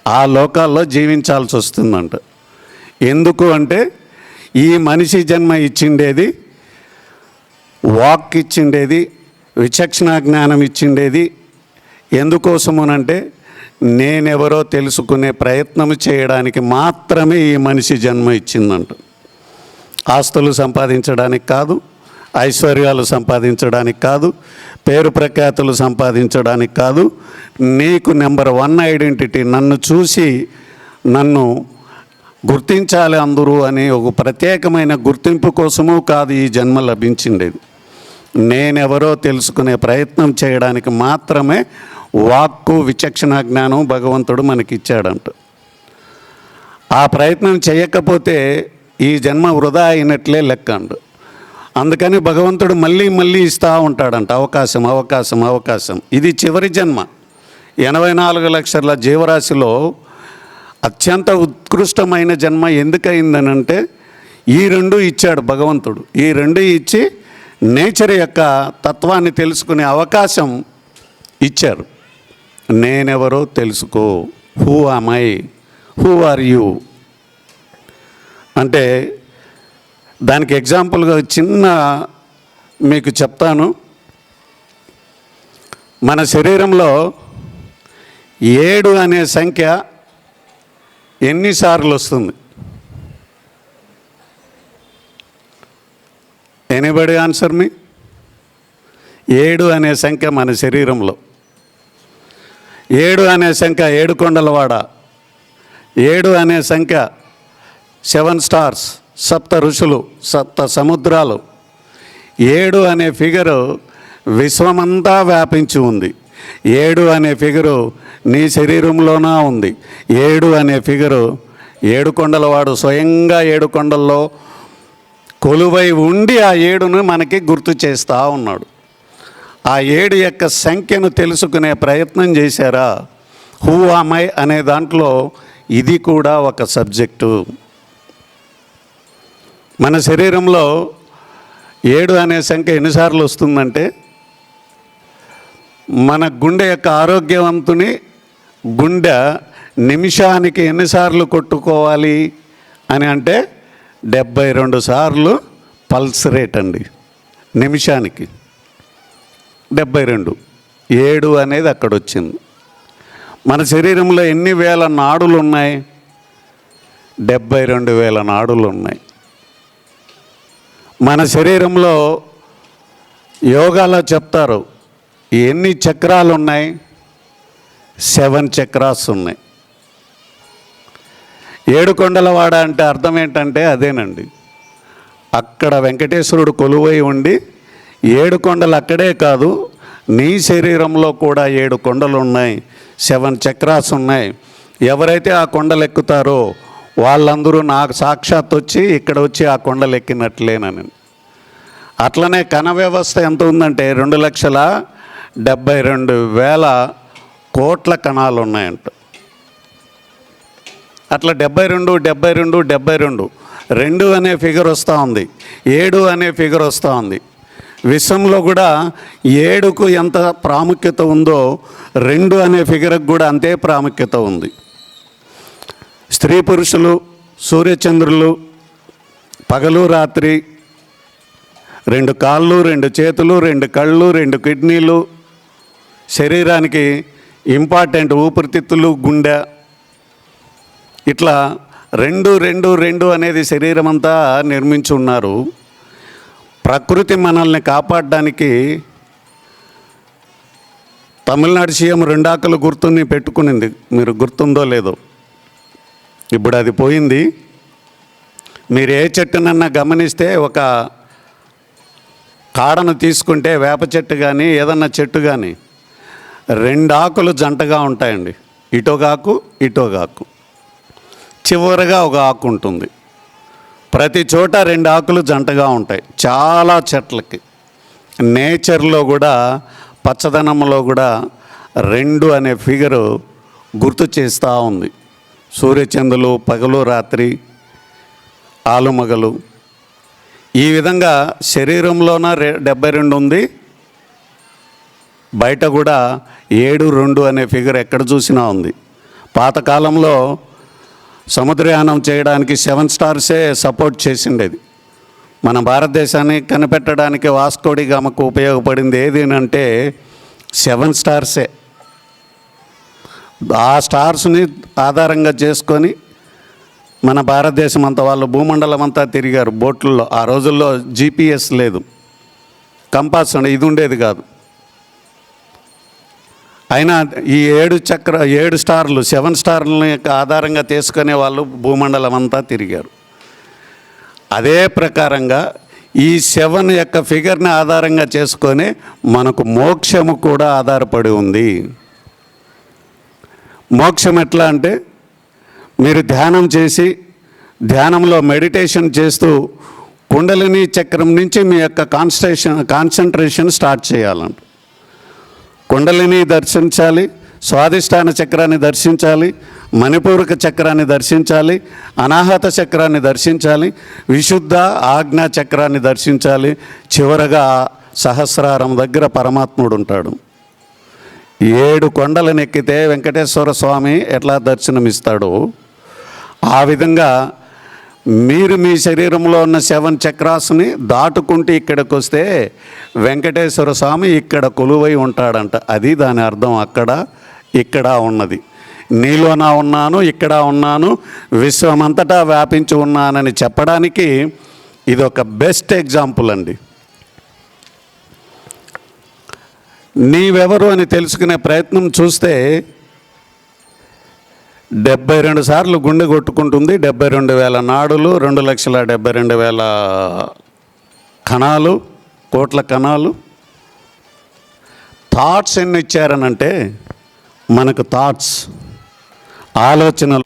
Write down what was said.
ఆ లోకాల్లో జీవించాల్సి వస్తుందంట. ఎందుకు అంటే ఈ మనిషి జన్మ ఇచ్చిండేది, వాక్ ఇచ్చిండేది, విచక్షణ జ్ఞానం ఇచ్చిండేది ఎందుకోసమునంటే నేనెవరో తెలుసుకునే ప్రయత్నం చేయడానికి మాత్రమే ఈ మనిషి జన్మ ఇచ్చిందంట. ఆస్తులు సంపాదించడానికి కాదు, ఐశ్వర్యాలు సంపాదించడానికి కాదు, పేరు ప్రఖ్యాతులు సంపాదించడానికి కాదు. నీకు నెంబర్ 1 ఐడెంటిటీ, నన్ను చూసి నన్ను గుర్తించాలి అందరూ అనే ఒక ప్రత్యేకమైన గుర్తింపు కోసము కాదు ఈ జన్మ లభించిండేది. నేనెవరో తెలుసుకునే ప్రయత్నం చేయడానికి మాత్రమే వాక్కు విచక్షణ జ్ఞానం భగవంతుడు మనకిచ్చాడంట. ఆ ప్రయత్నం చేయకపోతే ఈ జన్మ వృధా అయినట్లే లెక్క అంట. అందుకని భగవంతుడు మళ్ళీ మళ్ళీ ఇస్తూ ఉంటాడంట అవకాశం అవకాశం అవకాశం. ఇది చివరి జన్మ. 84 లక్షల జీవరాశిలో అత్యంత ఉత్కృష్టమైన జన్మ ఎందుకయిందనంటే ఈ 2 ఇచ్చాడు భగవంతుడు. ఈ 2 ఇచ్చి నేచర్ యొక్క తత్వాన్ని తెలుసుకునే అవకాశం ఇచ్చారు. నేనెవరో తెలుసుకో, who am I, who are you అంటే దానికి ఎగ్జాంపుల్గా చిన్న మీకు చెప్తాను. మన శరీరంలో 7 అనే సంఖ్య ఎన్నిసార్లు వస్తుంది? ఎనీబడి ఆన్సర్ మీ? 7 అనే సంఖ్య మన శరీరంలో. 7 అనే సంఖ్య 7 కొండలవాడ, 7 అనే సంఖ్య 7 స్టార్స్, 7 ఋషులు, 7 సముద్రాలు. 7 అనే ఫిగరు విశ్వమంతా వ్యాపించి ఉంది. 7 అనే ఫిగరు నీ శరీరంలోనా ఉంది. 7 అనే ఫిగరు 7 కొండలవాడు స్వయంగా 7 కొండల్లో కొలువై ఉండి ఆ 7ను మనకి గుర్తు చేస్తూ ఉన్నాడు. ఆ 7 యొక్క సంఖ్యను తెలుసుకునే ప్రయత్నం చేశారా? హూ ఆమ్ ఐ అనే దాంట్లో ఇది కూడా ఒక సబ్జెక్టు. మన శరీరంలో 7 అనే సంఖ్య ఎన్నిసార్లు వస్తుందంటే మన గుండె యొక్క ఆరోగ్యవంతుని గుండె నిమిషానికి ఎన్నిసార్లు కొట్టుకోవాలి అని అంటే 72 సార్లు పల్స్ రేట్ అండి. నిమిషానికి 72. 7 అనేది అక్కడ వచ్చింది. మన శరీరంలో ఎన్ని వేల నాడులు ఉన్నాయి? 72,000 నాడులు ఉన్నాయి. మన శరీరంలో యోగాలో చెప్తారు ఎన్ని చక్రాలు ఉన్నాయి? 7 చక్రాస్ ఉన్నాయి. 7 కొండలవాడ అంటే అర్థం ఏంటంటే అదేనండి. అక్కడ వెంకటేశ్వరుడు కొలువై ఉండి 7 కొండలు అక్కడే కాదు, నీ శరీరంలో కూడా 7 కొండలు ఉన్నాయి, 7 చక్రాస్ ఉన్నాయి. ఎవరైతే ఆ కొండలు ఎక్కుతారో వాళ్ళందరూ నాకు సాక్షాత్ వచ్చి ఇక్కడ వచ్చి ఆ కొండలు ఎక్కినట్లేనని. అట్లనే కణ వ్యవస్థ ఎంత ఉందంటే 2,72,000 కోట్ల కణాలు ఉన్నాయంట. అట్లా 72 72 72 2 అనే ఫిగర్ వస్తూ ఉంది, 7 అనే ఫిగర్ వస్తూ ఉంది. విశ్వంలో కూడా 7కు ఎంత ప్రాముఖ్యత ఉందో 2 అనే ఫిగర్కి కూడా అంతే ప్రాముఖ్యత ఉంది. స్త్రీ పురుషులు, సూర్యచంద్రులు, పగలు రాత్రి, 2 కాళ్ళు, 2 చేతులు, 2 కళ్ళు, 2 కిడ్నీలు, శరీరానికి ఇంపార్టెంట్ ఊపిరితిత్తులు, గుండె, ఇట్లా 2 2 2 అనేది శరీరం అంతా నిర్మించి ఉన్నారు. ప్రకృతి మనల్ని కాపాడడానికి తమిళనాడు సీఎం 2 ఆకులు గుర్తుని పెట్టుకునింది. మీరు గుర్తుందో లేదో, ఇప్పుడు అది పోయింది. మీరు ఏ చెట్టునన్నా గమనిస్తే ఒక కాడను తీసుకుంటే వేప చెట్టు కానీ ఏదన్నా చెట్టు కానీ 2 ఆకులు జంటగా ఉంటాయండి. ఇటోగాకు ఇటోగాకు, చివరగా ఒక ఆకు ఉంటుంది. ప్రతి చోట 2 ఆకులు జంటగా ఉంటాయి. చాలా చెట్లకి నేచర్లో కూడా పచ్చదనంలో కూడా 2 అనే ఫిగరు గుర్తు చేస్తూ ఉంది. సూర్యచంద్రులు, పగలు రాత్రి, ఆలుమగలు, ఈ విధంగా శరీరంలోన 72 ఉంది. బయట కూడా 7 2 అనే ఫిగర్ ఎక్కడ చూసినా ఉంది. పాతకాలంలో సముద్రయానం చేయడానికి 7 స్టార్సే సపోర్ట్ చేసిండేది. మన భారతదేశాన్ని కనిపెట్టడానికి వాస్కోడి గామకు ఉపయోగపడింది ఏది అంటే 7 స్టార్సే. ఆ స్టార్స్ని ఆధారంగా చేసుకొని మన భారతదేశం అంతా వాళ్ళు భూమండలం అంతా తిరిగారు బోట్లలో. ఆ రోజుల్లో GPS లేదు, కంపాస్ ఇది ఉండేది కాదు. అయినా ఈ 7 స్టార్లు 7 స్టార్లని ఆధారంగా తీసుకునే వాళ్ళు భూమండలం అంతా తిరిగారు. అదే ప్రకారంగా ఈ 7 యొక్క ఫిగర్ని ఆధారంగా చేసుకొని మనకు మోక్షము కూడా ఆధారపడి ఉంది. మోక్షం ఎట్లా అంటే, మీరు ధ్యానం చేసి ధ్యానంలో మెడిటేషన్ చేస్తూ కుండలిని చక్రం నుంచి మీ యొక్క కాన్సన్ట్రేషన్ స్టార్ట్ చేయాలంట. కుండలిని దర్శించాలి, స్వాధిష్టాన చక్రాన్ని దర్శించాలి, మణిపూరక చక్రాన్ని దర్శించాలి, అనాహత చక్రాన్ని దర్శించాలి, విశుద్ధ ఆజ్ఞా చక్రాన్ని దర్శించాలి. చివరగా సహస్రారం దగ్గర పరమాత్ముడు ఉంటాడు. 7 కొండలను ఎక్కితే వెంకటేశ్వర స్వామి ఎట్లా దర్శనమిస్తాడో ఆ విధంగా మీరు మీ శరీరంలో ఉన్న 7 చక్రాస్ని దాటుకుంటూ ఇక్కడికి వస్తే వెంకటేశ్వర స్వామి ఇక్కడ కొలువై ఉంటాడంట. అది దాని అర్థం. అక్కడ ఇక్కడ ఉన్నది, నీలోనా ఉన్నాను, ఇక్కడ ఉన్నాను, విశ్వమంతటా వ్యాపించి ఉన్నానని చెప్పడానికి ఇది ఒక బెస్ట్ ఎగ్జాంపుల్ అండి. నీవెవరు అని తెలుసుకునే ప్రయత్నం చూస్తే 72 సార్లు గుండె కొట్టుకుంటుంది, 72,000 నాడులు, 2,72,000 కణాలు, కోట్ల కణాలు. థాట్స్ ఎన్ని ఇచ్చారనంటే మనకు థాట్స్, ఆలోచనలు